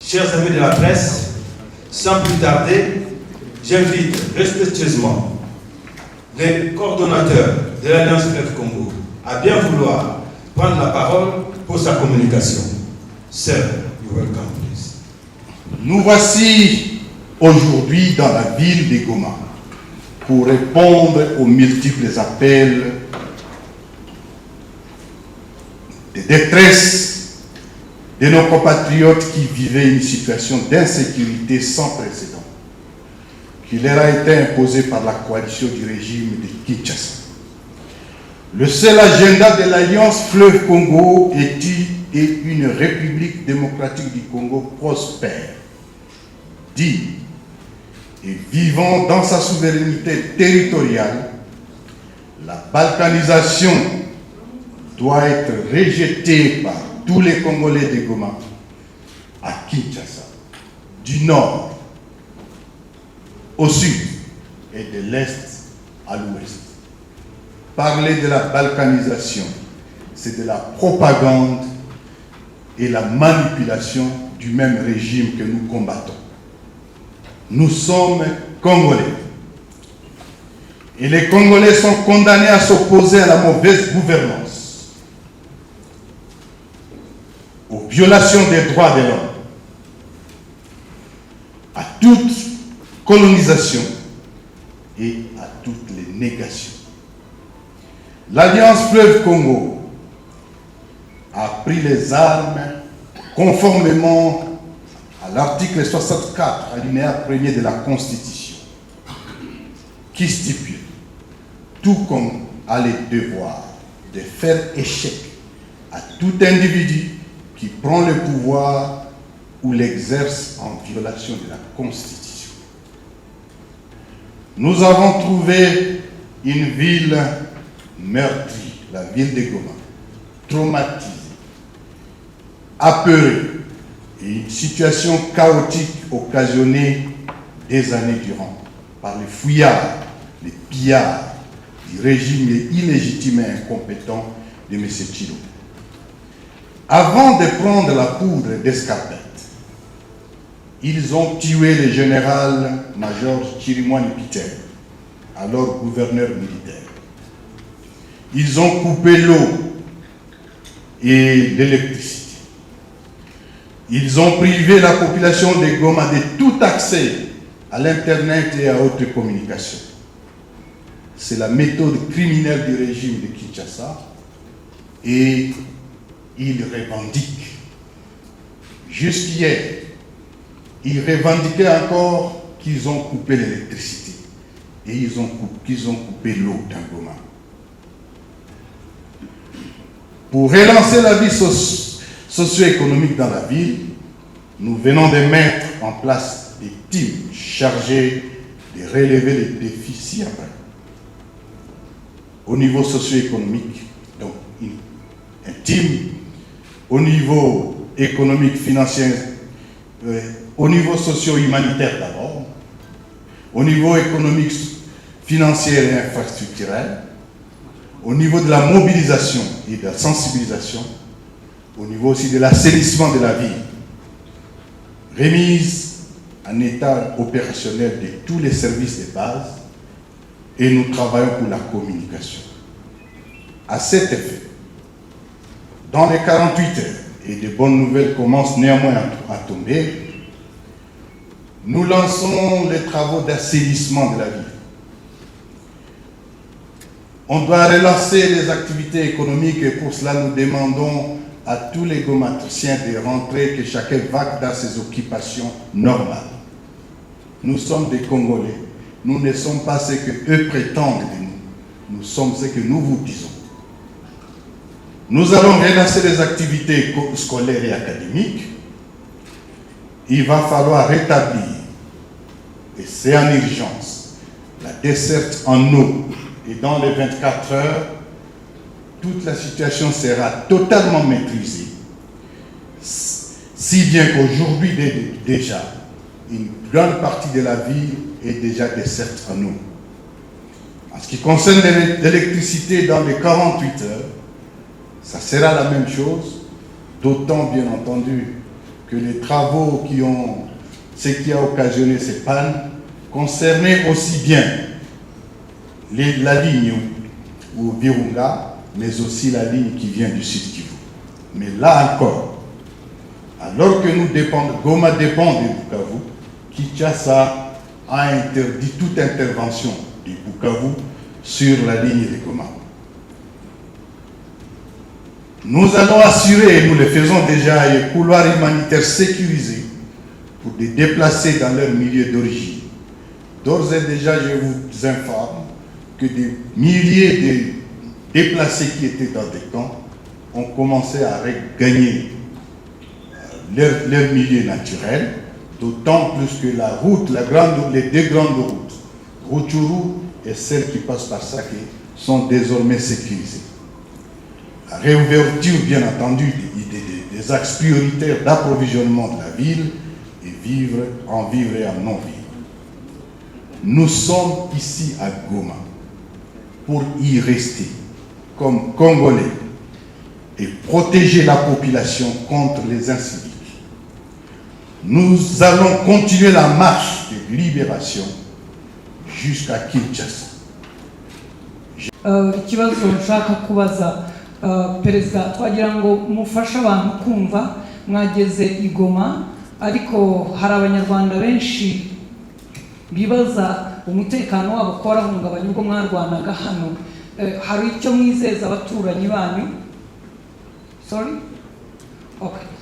Chers amis de la presse, sans plus tarder, j'invite respectueusement les coordonnateurs de l'Alliance Fleuve Congo à bien vouloir prendre la parole pour sa communication. Sir, you welcome, please. Nous voici aujourd'hui dans la ville de Goma pour répondre aux multiples appels de détresse de nos compatriotes qui vivaient une situation d'insécurité sans précédent qui leur a été imposée par la coalition du régime de Kinshasa. Le seul agenda de l'Alliance Fleuve Congo est une République démocratique du Congo prospère, digne et vivant dans sa souveraineté territoriale. La balkanisation doit être rejetée par tous les Congolais de Goma à Kinshasa, du nord au sud et de l'est à l'ouest. Parler de la balkanisation, c'est de la propagande et la manipulation du même régime que nous combattons. Nous sommes Congolais. Et les Congolais sont condamnés à s'opposer à la mauvaise gouvernance, aux violations des droits de l'homme, à toute colonisation et à toutes les négations. L'Alliance Fleuve Congo a pris les armes conformément à l'article 64, alinéa 1er de la Constitution, qui stipule, tout comme a le devoir de faire échec à tout individu qui prend le pouvoir ou l'exerce en violation de la Constitution. Nous avons trouvé une ville meurtrie, la ville de Goma, traumatisée, apeurée, et une situation chaotique occasionnée des années durant par les fouillards, les pillards du régime illégitime et incompétent de M. Tshilombo. Avant de prendre la poudre d'escarpette, ils ont tué le général-major Chirimwani Peter, alors gouverneur militaire. Ils ont coupé l'eau et l'électricité. Ils ont privé la population de Goma de tout accès à l'Internet et à haute communication. C'est la méthode criminelle du régime de Kinshasa et ils revendiquent. Jusqu'hier, ils revendiquaient encore qu'ils ont coupé l'électricité et qu'ils ont coupé l'eau dans Goma. Pour relancer la vie socio-économique dans la ville, nous venons de mettre en place des teams chargés de relever les déficits après. Au niveau socio-économique, donc un team au niveau économique, financier, au niveau socio-humanitaire d'abord, au niveau économique, financier et infrastructurel, au niveau de la mobilisation et de la sensibilisation, au niveau aussi de l'assainissement de la ville, remise en état opérationnel de tous les services de base, et nous travaillons pour la communication. À cet effet, dans les 48 heures, et de bonnes nouvelles commencent néanmoins à tomber, nous lançons les travaux d'assainissement de la ville. On doit relancer les activités économiques et pour cela nous demandons à tous les gomatriciens de rentrer, que chacun va dans ses occupations normales. Nous sommes des Congolais. Nous ne sommes pas ce qu'eux prétendent de nous. Nous sommes ce que nous vous disons. Nous allons relancer les activités scolaires et académiques. Il va falloir rétablir, et c'est en urgence, la desserte en eau. Et dans les 24 heures, toute la situation sera totalement maîtrisée. Si bien qu'aujourd'hui déjà, une grande partie de la ville est déjà desserte en eau. En ce qui concerne l'électricité dans les 48 heures, ça sera la même chose, d'autant bien entendu que les travaux ce qui a occasionné ces pannes concernaient aussi bien la ligne ou Virunga, mais aussi la ligne qui vient du Sud Kivu. Mais là encore, alors que Goma dépend de Bukavu, Kinshasa a interdit toute intervention du Bukavu sur la ligne de Goma. Nous allons assurer, et nous le faisons déjà, les couloirs humanitaires sécurisés pour les déplacer dans leur milieu d'origine. D'ores et déjà, je vous informe que des milliers de déplacés qui étaient dans des camps ont commencé à regagner leur milieu naturel, d'autant plus que la route, les deux grandes routes, Rutshuru et celle qui passe par Sake, sont désormais sécurisées. La réouverture, bien entendu, des axes prioritaires d'approvisionnement de la ville, et en vivre et en non-vivre. Nous sommes ici à Goma pour y rester comme Congolais et protéger la population contre les inciviques. Nous allons continuer la marche de libération jusqu'à Kinshasa. Ikibazo nshaka kubaza perezida, twagira ngo mufashe abantu kumva mwageze i Goma, ariko hari abanyarwanda benshi bibaza umutekano wabo ko warahungabanye ubwo mwarwanaga hano. Hari icyo mwizeza abaturanyi banyu?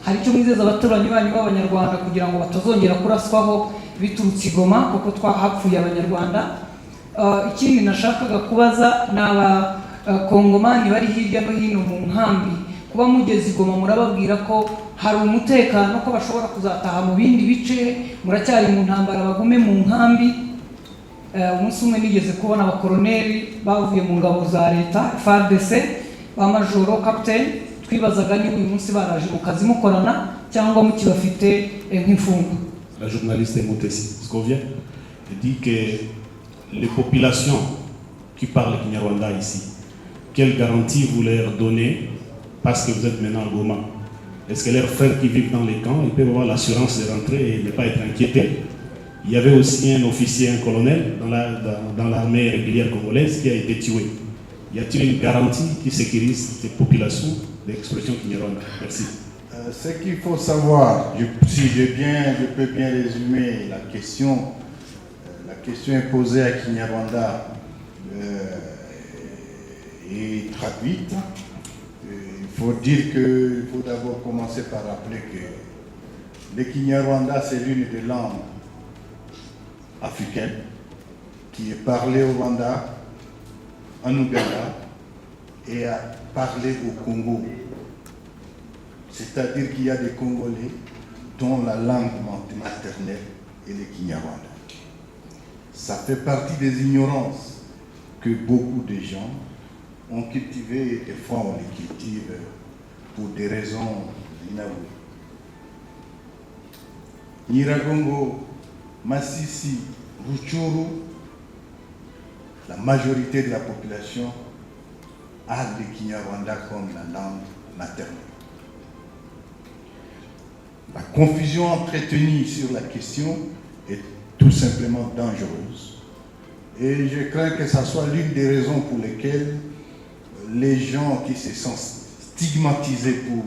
Hari icyo mwizeza abaturanyi banyu b'abanyarwanda kugira ngo batazongera kuraswaho biturutse i Goma kuko twahapfuye abanyarwanda? Ikindi nashakaga kubaza ni abakongomani bari hirya no hino mu nkambi, kuba mugeze i Goma murababwira ko hari umutekano, ko bashobora kuzataha mu bindi bice, muracyari mu ntambara, bagume mu nkambi. Umunsi umwe nigeze kubona abakoroneri bavuye mu ngabo za leta FARDC ba majoro capitaine, twibazaga niba uyu munsi baraje mu kazi mukorana cyangwa mukibafite nk'imfungwa. La journaliste Moutessi Scovia dit que les populations qui parlent Kinyarwanda ici, quelle garantie vous leur donnez parce que vous êtes maintenant à Goma? Est-ce que leurs frères qui vivent dans les camps, ils peuvent avoir l'assurance de rentrer et ne pas être inquiétés? Il y avait aussi un officier, un colonel dans l'armée régulière congolaise qui a été tué. Y a-t-il une garantie qui sécurise ces populations d'expression Kinyarwanda? Merci. Ce qu'il faut savoir, si je peux bien résumer la question est posée à Kinyarwanda et traduite. Il faut dire qu'il faut d'abord commencer par rappeler que le Kinyarwanda, c'est l'une des langues africaines qui est parlée au Rwanda, en Ouganda et parlée au Congo. C'est-à-dire qu'il y a des Congolais dont la langue maternelle est le Kinyarwanda. Ça fait partie des ignorances que beaucoup de gens ont cultivé et des fois on les cultive pour des raisons inavouées. Nyiragongo, Masisi, Rutshuru, la majorité de la population a le Kinyarwanda comme la langue maternelle. La confusion entretenue sur la question est tout simplement dangereuse. Et je crains que ce soit l'une des raisons pour lesquelles les gens qui se sentent stigmatisés pour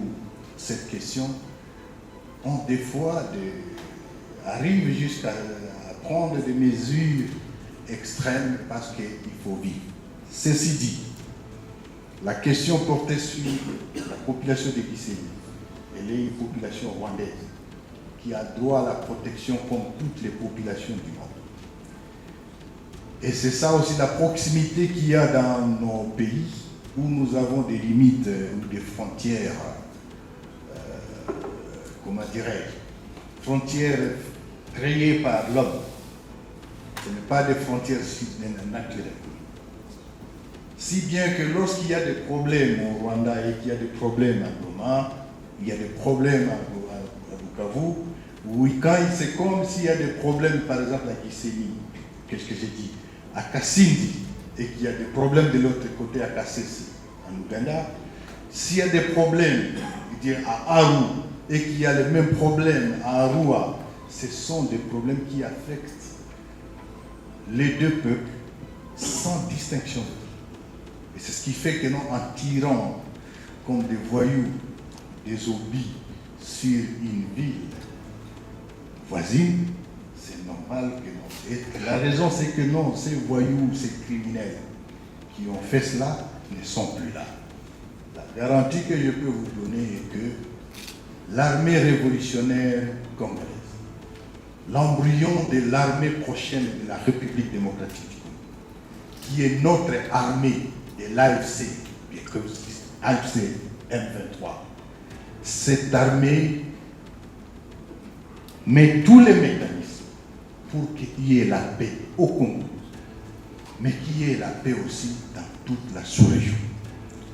cette question ont des fois arrivent jusqu'à prendre des mesures extrêmes parce qu'il faut vivre. Ceci dit, la question portait sur la population de Gisenyi. Elle est une population rwandaise qui a droit à la protection comme toutes les populations du monde. Et c'est ça aussi la proximité qu'il y a dans nos pays où nous avons des limites ou des frontières, comment dirais-je, frontières créées par l'homme. Ce n'est pas des frontières naturelles. Si bien que lorsqu'il y a des problèmes au Rwanda et qu'il y a des problèmes à Goma, il y a des problèmes à Bukavu, oui, c'est comme s'il y a des problèmes, par exemple à Gisenyi, qu'est-ce que j'ai dit, à Kasindi, et qu'il y a des problèmes de l'autre côté à Kasese, en Ouganda. S'il y a des problèmes, je veux dire, à Aru, et qu'il y a les mêmes problèmes à Arua, ce sont des problèmes qui affectent les deux peuples sans distinction. Et c'est ce qui fait que nous, en tirant comme des voyous des obus sur une ville voisine, c'est normal que non. Et la raison, c'est que non, ces voyous, ces criminels qui ont fait cela ne sont plus là. La garantie que je peux vous donner est que l'armée révolutionnaire congolaise, l'embryon de l'armée prochaine de la République démocratique du Congo, qui est notre armée de l'AFC, AFC M23, cette armée met tous les mécanismes pour qu'il y ait la paix au Congo, mais qu'il y ait la paix aussi dans toute la sous-région.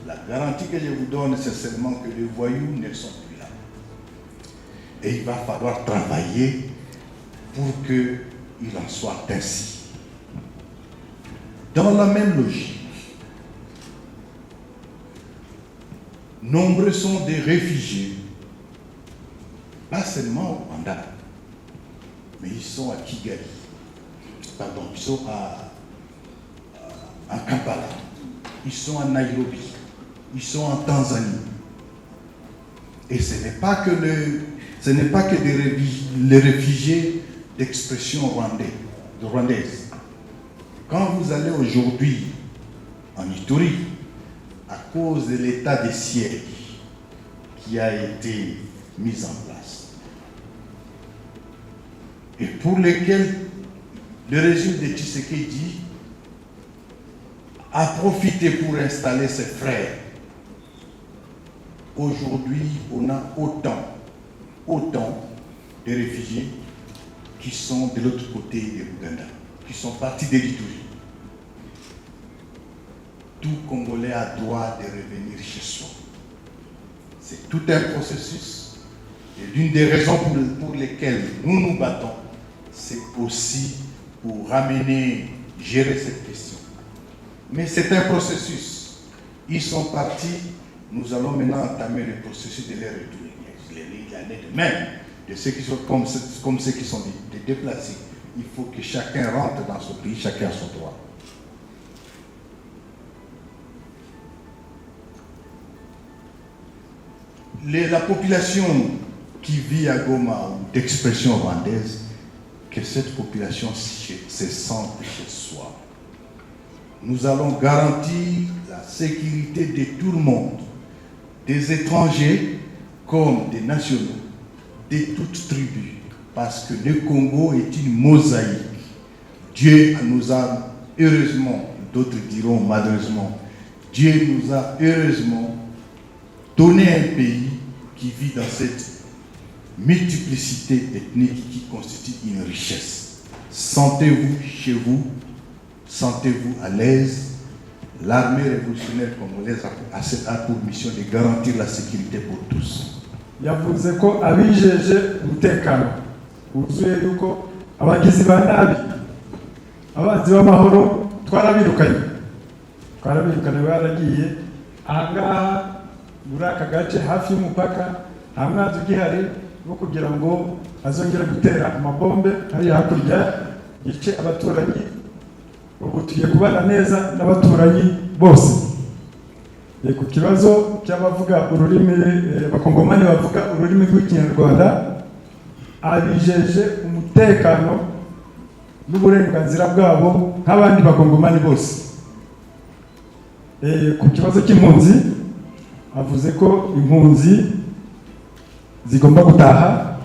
La garantie que je vous donne, c'est seulement que les voyous ne sont plus là. Et il va falloir travailler pour qu'il en soit ainsi. Dans la même logique, nombreux sont des réfugiés, pas seulement au Rwanda, mais ils sont à Kigali, pardon, ils sont à Kampala, ils sont à Nairobi, ils sont en Tanzanie. Et ce n'est pas que les réfugiés d'expression rwandaise. Quand vous allez aujourd'hui en Ituri, à cause de l'état de siège qui a été mis en place, et pour lequel le régime de Tshisekedi a profité pour installer ses frères, aujourd'hui, on a autant de réfugiés qui sont de l'autre côté de l'Ouganda, qui sont partis de l'Ituri. Tout Congolais a droit de revenir chez soi. C'est tout un processus. Et l'une des raisons pour lesquelles nous nous battons, c'est aussi pour gérer cette question. Mais c'est un processus. Ils sont partis. Nous allons maintenant entamer le processus de les retourner. Il en est de même de ceux qui sont comme ceux qui sont déplacés. Il faut que chacun rentre dans son pays, chacun a son droit. La population qui vit à Goma ou d'expression rwandaise, que cette population se sente chez soi. Nous allons garantir la sécurité de tout le monde, des étrangers comme des nationaux, de toutes tribus, parce que le Congo est une mosaïque. Dieu nous a heureusement, d'autres diront malheureusement, Dieu nous a heureusement donné un pays qui vit dans cette multiplicité ethnique qui constitue une richesse. Sentez-vous chez vous, sentez-vous à l'aise. L'armée révolutionnaire congolaise a pour mission de garantir la sécurité pour tous. Yavuze ko abijeje umutekano wuzuye yuko abagizi ba nabi abanzi b'amahoro twarabirukanye baragiye ahangaha muri aka gace hafi y'umupaka nta mwanzi ugihari wo kugira ngo azongere gutera amabombe hariya hakurya yice abaturanyi. Ubu tugiye kubana neza n'abaturanyi bose. Ku kibazo cy'abavuga ururimi bakongomani bavuga ururimi rw'ikinyarwanda, abijeje umutekano n'uburenganzira bwabo nk'abandi bakongomani bose. Ku kibazo cy'impunzi avuze ko impunzi zigomba gutaha,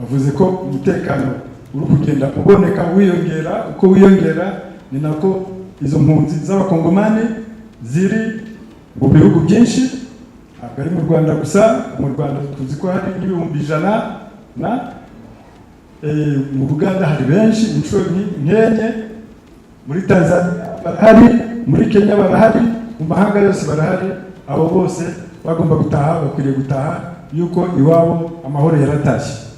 avuze ko umutekano uri kugenda uboneka wiyongera, uko wiyongera ni nako izo mpunzi z'abakongomani ziri mu bihugu byinshi, ntabwo ari mu Rwanda gusa. Mu Rwanda tuzi ko hari ibihumbi 100, mu Uganda hari benshi inshuro nkenye, muri Tanzania barahari, muri Kenya barahari, mu mahanga yose barahari. Abo bose bagomba gutaha, bakwiriye gutaha yuko iwabo amahoro yaratashye.